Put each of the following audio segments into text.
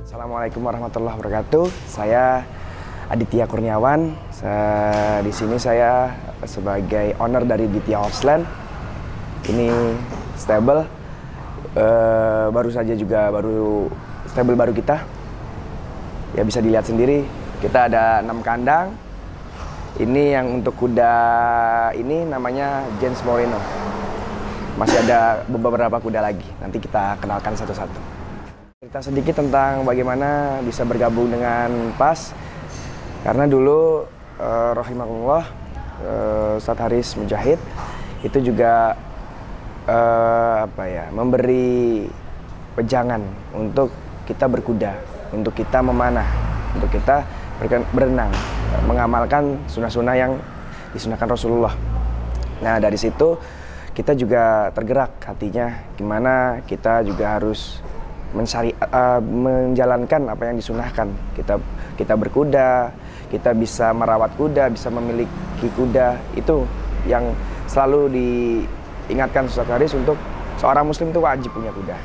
Assalamualaikum warahmatullahi wabarakatuh. Saya Aditya Kurniawan. Di sini saya sebagai owner dari Ditya Horseland. Ini stable, baru saja juga stable baru kita. Ya bisa dilihat sendiri, kita ada 6 kandang. Ini yang untuk kuda ini namanya James Moreno. Masih ada beberapa kuda lagi. Nanti kita kenalkan satu-satu. Cerita sedikit tentang bagaimana bisa bergabung dengan PAS. Karena dulu rahimahullah Ustadz Haris Mujahid itu juga memberi pejangan untuk kita berkuda, untuk kita memanah, untuk kita berenang, mengamalkan sunnah-sunnah yang disunahkan Rasulullah. Nah dari situ kita juga tergerak hatinya, gimana kita juga harus menjalankan apa yang disunahkan. Kita berkuda, kita bisa merawat kuda, bisa memiliki kuda. Itu yang selalu diingatkan Ustadz Haris, untuk seorang muslim itu wajib punya kuda.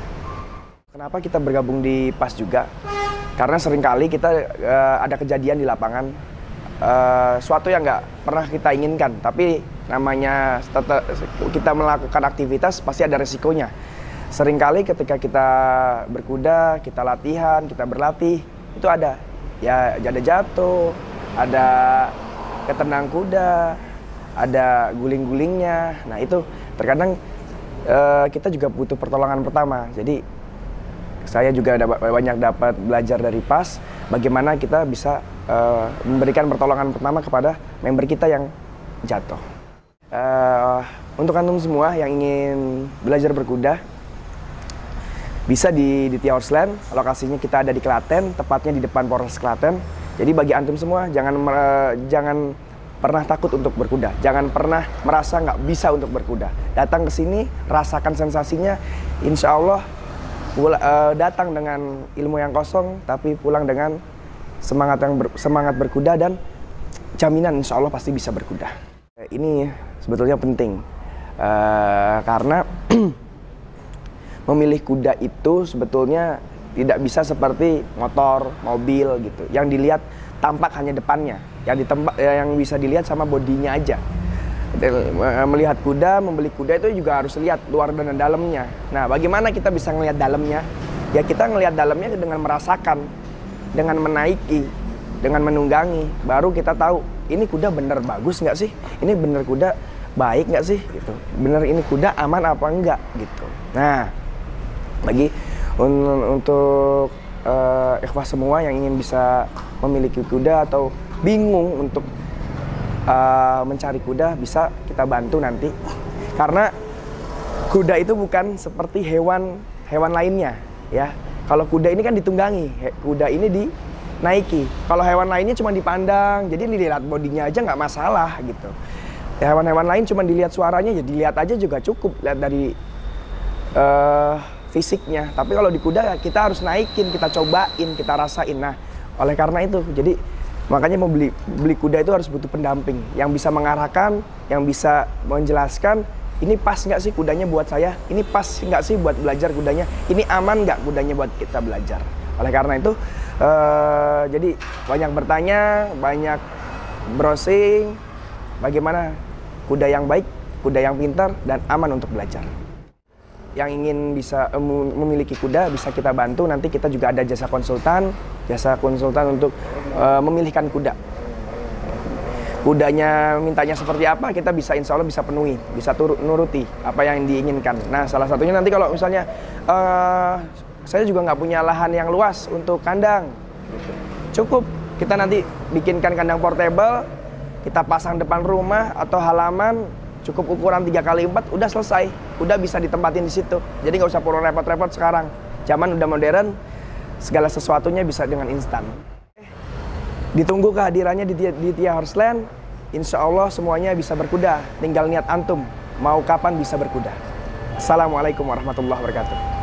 Kenapa kita bergabung di PAS juga? Karena seringkali kita ada kejadian di lapangan, suatu yang nggak pernah kita inginkan, tapi namanya kita melakukan aktivitas pasti ada resikonya. Seringkali ketika kita berkuda, kita latihan, kita berlatih, itu ada jatuh, ada ketendang kuda, ada guling-gulingnya. Nah itu terkadang kita juga butuh pertolongan pertama. Jadi saya juga banyak dapat belajar dari PAS, bagaimana kita bisa memberikan pertolongan pertama kepada member kita yang jatuh. Untuk antum semua yang ingin belajar berkuda, bisa di Ditya Horseland. Lokasinya kita ada di Klaten, tepatnya di depan Polres Klaten. Jadi bagi antum semua, jangan pernah takut untuk berkuda, jangan pernah merasa nggak bisa untuk berkuda. Datang ke sini, rasakan sensasinya. Insya Allah datang dengan ilmu yang kosong, tapi pulang dengan semangat berkuda, dan jaminan insya Allah pasti bisa berkuda. Ini sebetulnya penting karena memilih kuda itu sebetulnya tidak bisa seperti motor, mobil gitu. Yang dilihat tampak hanya depannya, yang bisa dilihat sama bodinya aja. Melihat kuda, membeli kuda itu juga harus lihat luar dan dalamnya. Nah, bagaimana kita bisa ngelihat dalamnya? Ya kita ngelihat dalamnya dengan merasakan, dengan menaiki, dengan menunggangi. Baru kita tahu, ini kuda bener bagus nggak sih? Ini bener kuda baik nggak sih? Gitu. Bener ini kuda aman apa enggak? Gitu. Nah, bagi untuk ikhwah semua yang ingin bisa memiliki kuda atau bingung untuk mencari kuda, bisa kita bantu nanti. Karena kuda itu bukan seperti hewan lainnya, ya. Kalau kuda ini kan ditunggangi, kuda ini dinaiki. Kalau hewan lainnya cuma dipandang, jadi dilihat bodinya aja nggak masalah gitu. Hewan-hewan lain cuma dilihat suaranya, ya dilihat aja juga cukup, lihat dari fisiknya. Tapi kalau di kuda kita harus naikin, kita cobain, kita rasain. Nah, oleh karena itu, jadi makanya mau beli kuda itu harus butuh pendamping yang bisa mengarahkan, yang bisa menjelaskan, ini pas nggak sih kudanya buat saya, ini pas nggak sih buat belajar kudanya, ini aman nggak kudanya buat kita belajar. Oleh karena itu, jadi banyak bertanya, banyak browsing, bagaimana kuda yang baik, kuda yang pintar, dan aman untuk belajar. Yang ingin bisa memiliki kuda bisa kita bantu. Nanti kita juga ada jasa konsultan untuk memilihkan kuda. Kudanya mintanya seperti apa, kita bisa insya Allah bisa penuhi, bisa nuruti apa yang diinginkan. Nah salah satunya nanti kalau misalnya saya juga nggak punya lahan yang luas untuk kandang, gitu. Cukup kita nanti bikinkan kandang portable, kita pasang depan rumah atau halaman, cukup ukuran 3x4, udah selesai. Udah bisa ditempatin di situ. Jadi nggak usah perlu repot-repot sekarang. Zaman udah modern, segala sesuatunya bisa dengan instan. Ditunggu kehadirannya di Tia Horseland. Insya Allah semuanya bisa berkuda. Tinggal niat antum mau kapan bisa berkuda. Assalamualaikum warahmatullahi wabarakatuh.